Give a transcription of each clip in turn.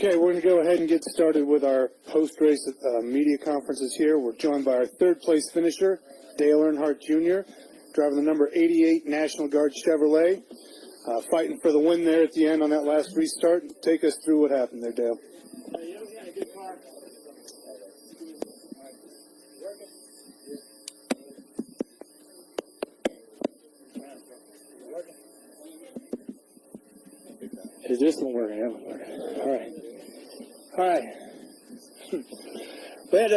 Okay, we're going to go ahead and get started with our post-race media conferences here. We're joined by our third-place finisher, Dale Earnhardt Jr., driving the number 88 National Guard Chevrolet, fighting for the win there at the end on that last restart. Take us through what happened there, Dale. Is this one working? That one's working. All right. All right. We had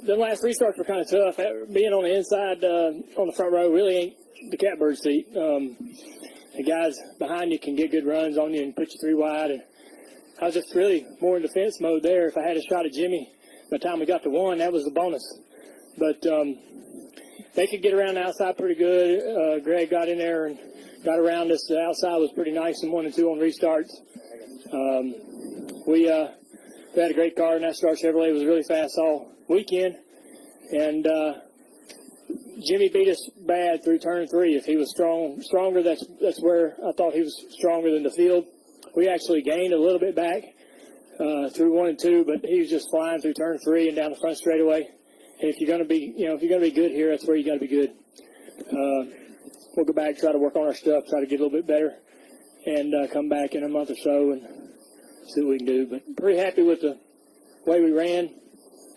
the last restarts were kind of tough. Being on the inside, on the front row, really ain't the catbird seat. The guys behind you can get good runs on you and put you 3 wide. And I was just really more in defense mode there. If I had a shot at Jimmy by the time we got to 1, that was the bonus. But they could get around the outside pretty good. Greg got in there and got around us. The outside was pretty nice in 1 and 2 on restarts. We had a great car. NASCAR Chevrolet was really fast all weekend. And Jimmy beat us bad through turn 3. If he was stronger, that's where I thought he was stronger than the field. We actually gained a little bit back through 1 and 2, but he was just flying through turn 3 and down the front straightaway. And if you're going to be, good here, that's where you got to be good. We'll go back, try to work on our stuff, try to get a little bit better, and come back in a month or so and see what we can do. But pretty happy with the way we ran.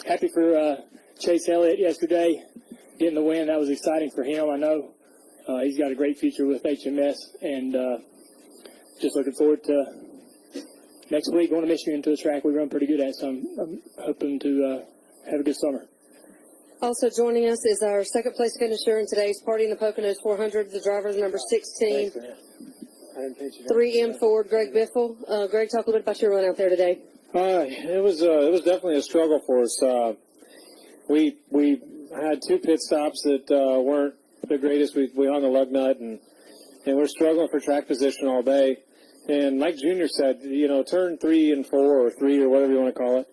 Happy for Chase Elliott yesterday getting the win. That was exciting for him. I know he's got a great future with HMS, and just looking forward to next week going to Michigan to the track we run pretty good at. So I'm hoping to have a good summer. Also joining us is our second-place finisher in today's Party in the Poconos 400, the driver of number 16, 3M Ford, Greg Biffle. Greg, talk a little bit about your run out there today. It was definitely a struggle for us. We had 2 pit stops that weren't the greatest. We hung a lug nut, and we're struggling for track position all day. And like Junior said, turn 3 and 4 or 3 or whatever you want to call it,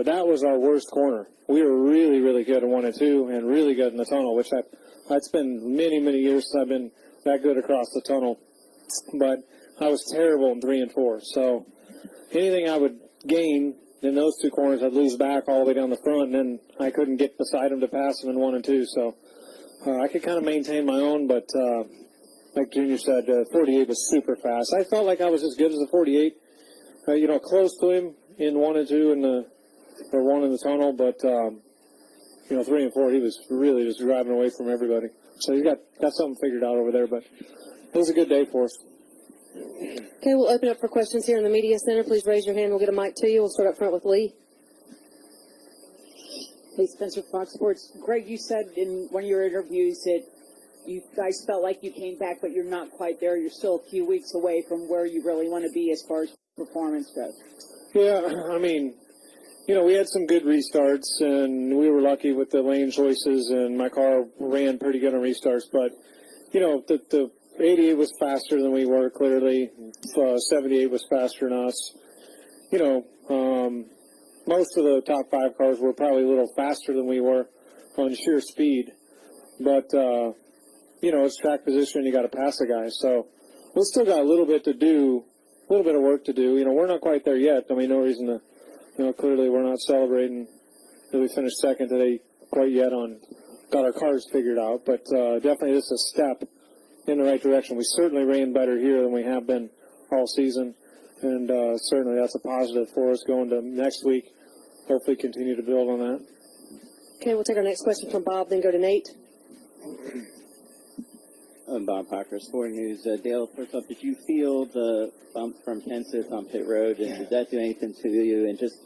that was our worst corner. We were really, really good in 1 and 2 and really good in the tunnel, which it's been many, many years since I've been that good across the tunnel. But I was terrible in 3 and 4. So anything I would gain in those 2 corners, I'd lose back all the way down the front, and then I couldn't get beside him to pass him in 1 and 2. So I could kind of maintain my own, but like Junior said, 48 was super fast. I felt like I was as good as the 48, close to him in 1 and 2 or 1 in the tunnel, but 3 and 4, he was really just driving away from everybody. So he's got something figured out over there, but it was a good day for us. Okay, we'll open up for questions here in the media center. Please raise your hand. We'll get a mic to you. We'll start up front with Lee. Hey, Spencer, Fox Sports. Greg, you said in one of your interviews that you guys felt like you came back, but you're not quite there. You're still a few weeks away from where you really want to be as far as performance goes. Yeah, I mean, we had some good restarts, and we were lucky with the lane choices, and my car ran pretty good on restarts. But, the 88 was faster than we were, clearly. 78 was faster than us. Most of the top 5 cars were probably a little faster than we were on sheer speed. But, it's track position, you got to pass the guys. So we still got a little bit to do, a little bit of work to do. We're not quite there yet. I mean, no reason to. Clearly we're not celebrating that we finished second today quite yet got our cars figured out, but definitely this is a step in the right direction. We certainly ran better here than we have been all season, and certainly that's a positive for us going to next week. Hopefully continue to build on that. Okay, we'll take our next question from Bob, then go to Nate. I'm Bob Parker, Sport News. Dale, first off, did you feel the bump from Kenseth on pit road, and did that do anything to you? And just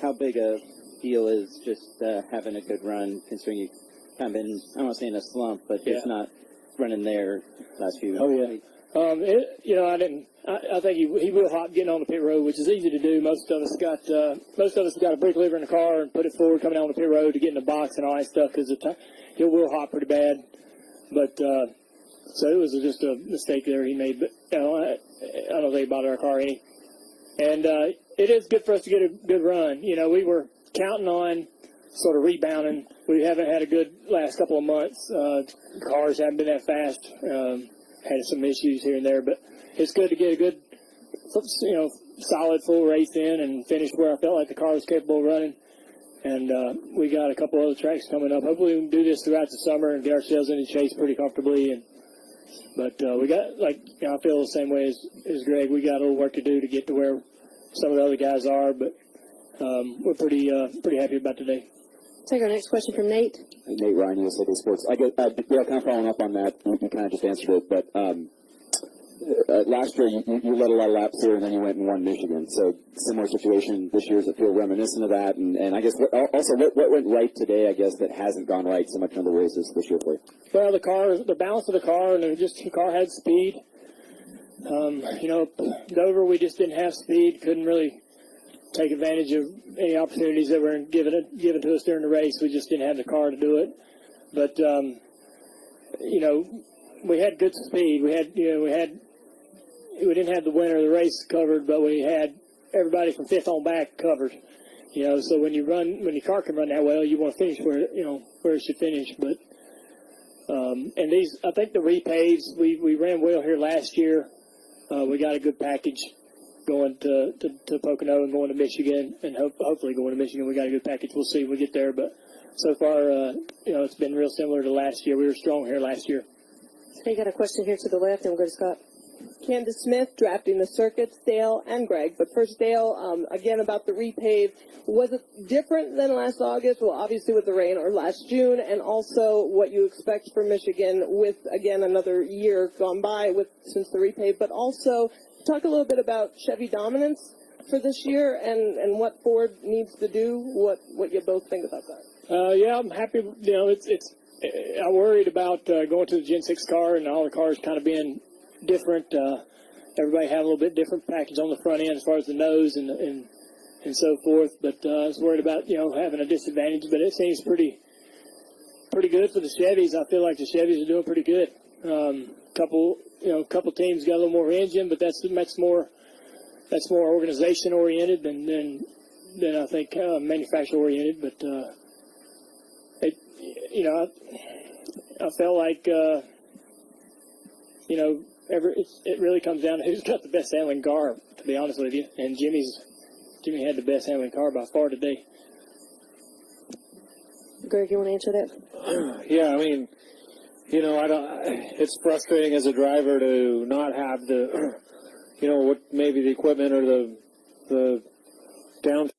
how big a deal is just having a good run, considering you've kind of been, I don't want to say in a slump, but just not running there last few weeks? I think he will hop getting on the pit road, which is easy to do. Most of us got a brake lever in the car and put it forward coming down the pit road to get in the box and all that stuff because he will hop pretty bad. But so it was just a mistake there he made. But I don't think about our car any. And it is good for us to get a good run. We were counting on sort of rebounding. We haven't had a good last couple of months. Cars haven't been that fast. Had some issues here and there, but it's good to get a good solid full race in and finished where I felt like the car was capable of running. And we got a couple other tracks coming up. Hopefully we can do this throughout the summer and get ourselves in the chase pretty comfortably. But we got, I feel the same way as Greg. We got a little work to do to get to where some of the other guys are, but we're pretty happy about today. Take our next question from Nate. Nate Ryan, USA Today Sports. I guess, kind of following up on that, you kind of just answered it, but last year you led a lot of laps here and then you went and won Michigan. So similar situation this year. Does it feel reminiscent of that? And I guess what went right today, I guess, that hasn't gone right so much in the races this year for you? Well, the balance of the car, and the car had speed. Dover, we just didn't have speed, couldn't really take advantage of any opportunities that were given to us during the race. We just didn't have the car to do it. But, we had good speed. We didn't have the winner of the race covered, but we had everybody from fifth on back covered. So when your car can run that well, you want to finish where it should finish. But and I think the repaves, we ran well here last year. We got a good package going to Pocono and going to Michigan, and hopefully going to Michigan. We got a good package. We'll see when we get there. But so far, it's been real similar to last year. We were strong here last year. Okay, got a question here to the left, and we'll go to Scott. Candace Smith drafting the circuits, Dale and Greg. But first, Dale, again about the repave. Was it different than last August? Well, obviously with the rain, or last June, and also what you expect for Michigan with, again, another year gone by since the repave. But also talk a little bit about Chevy dominance for this year and what Ford needs to do. What you both think about that? Yeah, I'm happy. I worried about going to the Gen 6 car and all the cars kind of being different. Everybody had a little bit different package on the front end as far as the nose and so forth. But I was worried about having a disadvantage. But it seems pretty good for the Chevys. I feel like the Chevys are doing pretty good. Couple teams got a little more engine, but that's more organization oriented than I think manufacturer oriented. But I felt like it really comes down to who's got the best handling car, to be honest with you. And Jimmy had the best handling car by far today. Greg, you want to answer that? Yeah, I mean, it's frustrating as a driver to not have the, what maybe the equipment or the down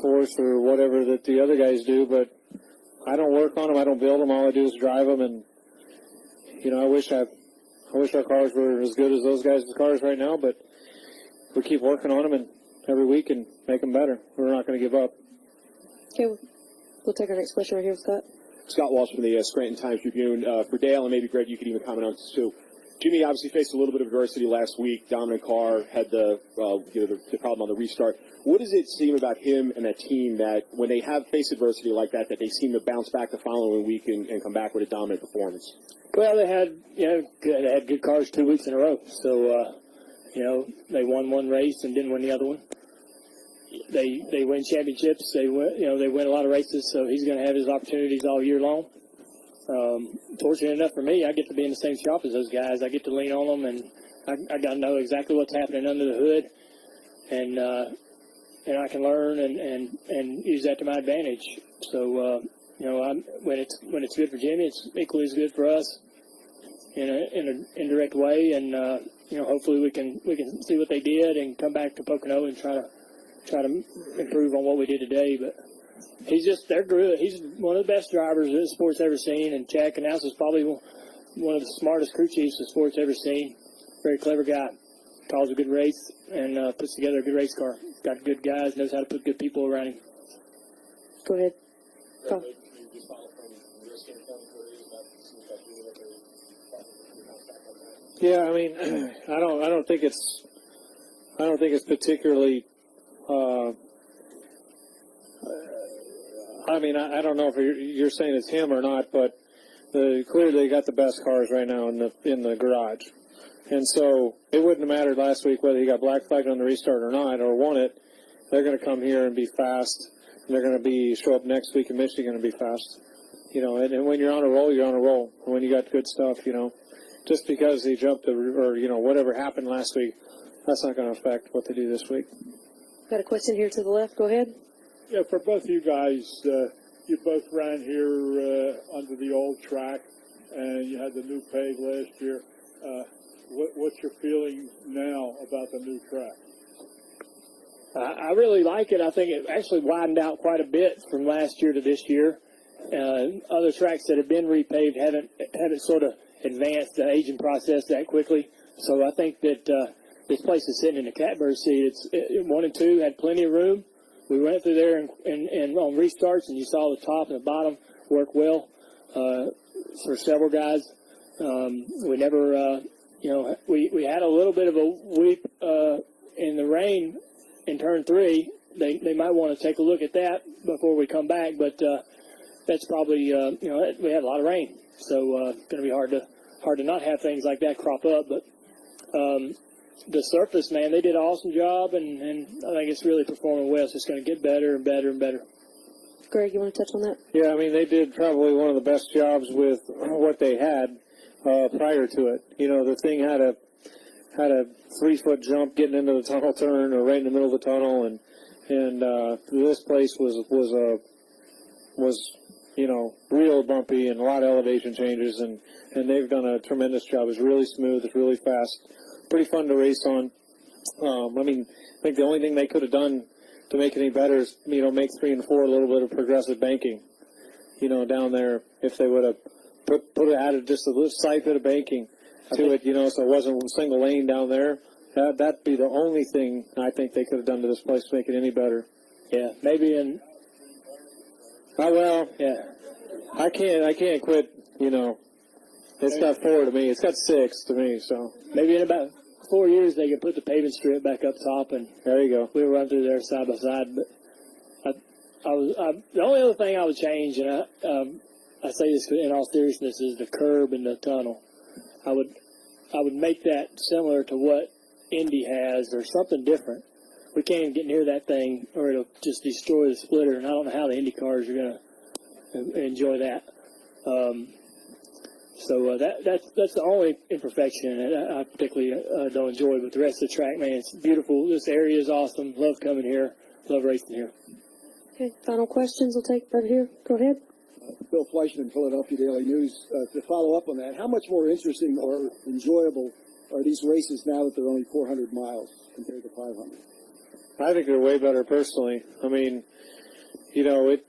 force or whatever that the other guys do, but I don't work on them. I don't build them. All I do is drive them, and I wish our cars were as good as those guys' cars right now, but we keep working on them and every week and make them better. We're not going to give up. Okay, we'll take our next question right here, Scott. Scott Walsh from the Scranton Times-Tribune. For Dale, and maybe Greg, you could even comment on this too. Jimmy obviously faced a little bit of adversity last week. Dominant car, had the problem on the restart. What does it seem about him and that team that when they have faced adversity like that they seem to bounce back the following week and come back with a dominant performance? Well, they had good cars 2 weeks in a row. So they won one race and didn't win the other one. They win championships. They win a lot of races. So he's going to have his opportunities all year long. Fortunate enough for me, I get to be in the same shop as those guys. I get to lean on them, and I got to know exactly what's happening under the hood, and I can learn and use that to my advantage. So when it's good for Jimmy, it's equally as good for us in an indirect way, and hopefully we can see what they did and come back to Pocono and try to improve on what we did today, but. They're good. He's one of the best drivers that the sport's ever seen, and Chad Canals is probably one of the smartest crew chiefs the sport's ever seen. Very clever guy. Calls a good race and puts together a good race car. Got good guys, knows how to put good people around him. Go ahead. Go. Yeah, I mean, I don't think it's particularly. I don't know if you're saying it's him or not, but clearly they got the best cars right now in the garage, and so it wouldn't have mattered last week whether he got black flagged on the restart or not or won it. They're going to come here and be fast they're going to show up next week in Michigan and be fast. You know, and when you're on a roll, you're on a roll. And when you got good stuff, you know, just because they jumped or you know, whatever happened last week, that's not going to affect what they do this week. Got a question here to the left. Go ahead. Yeah, for both of you guys, you both ran here under the old track, and you had the new pave last year. What's your feeling now about the new track? I really like it. I think it actually widened out quite a bit from last year to this year. Other tracks that have been repaved haven't sort of advanced the aging process that quickly. So I think that this place is sitting in the catbird seat. It's 1 and 2 had plenty of room. We went through there and on restarts, and you saw the top and the bottom work well for several guys. We never, you know, we had a little bit of a weep in the rain in turn 3. They might want to take a look at that before we come back, but that's probably, you know, we had a lot of rain, so it's going to be hard to not have things like that crop up. But the surface, man, they did an awesome job, and I think it's really performing well. So it's going to get better and better and better. Greg, you want to touch on that? Yeah, I mean, they did probably one of the best jobs with what they had prior to it. You know, the thing had a 3-foot jump getting into the tunnel turn or right in the middle of the tunnel, and this place was you know, real bumpy and a lot of elevation changes, and they've done a tremendous job. It's really smooth, it's really fast, pretty fun to race on. I mean, I think the only thing they could have done to make it any better is, you know, make 3 and 4 a little bit of progressive banking, you know, down there. If they would have added just a little slight bit of banking to it, you know, so it wasn't a single lane down there. That'd be the only thing I think they could have done to this place to make it any better. Yeah, maybe in. Oh, well, Yeah. I can't quit, you know. It's got 4 to me. It's got 6 to me, so. Maybe in about 4 years they could put the paving strip back up top, and There you go. we'll run through there side by side. But the only other thing I would change, and I say this in all seriousness, is the curb in the tunnel. I would make that similar to what Indy has, or something different. We can't even get near that thing, or it'll just destroy the splitter. And I don't know how the Indy cars are going to enjoy that. So that's the only imperfection that I particularly don't enjoy. But the rest of the track, man, it's beautiful. This area is awesome. Love coming here. Love racing here. Okay, final questions we'll take right here. Go ahead. Bill Fleischman, Philadelphia Daily News. To follow up on that, how much more interesting or enjoyable are these races now that they're only 400 miles compared to 500? I think they're way better personally. I mean, you know, it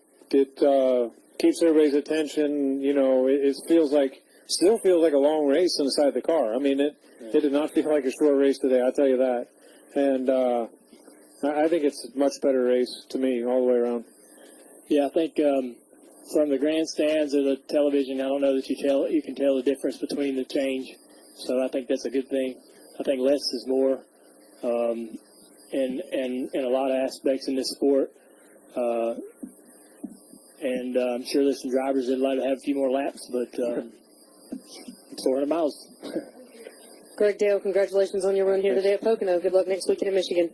keeps everybody's attention. You know, it still feels like a long race inside the car. I mean, it did not feel like a short race today, I'll tell you that. And I think it's a much better race to me all the way around. Yeah, I think from the grandstands or the television, I don't know that you can tell the difference between the change. So I think that's a good thing. I think less is more. In a lot of aspects in this sport. And I'm sure there's some drivers that'd like to have a few more laps, but 400 miles. Greg Dale, congratulations on your run here today at Pocono. Good luck next weekend in Michigan.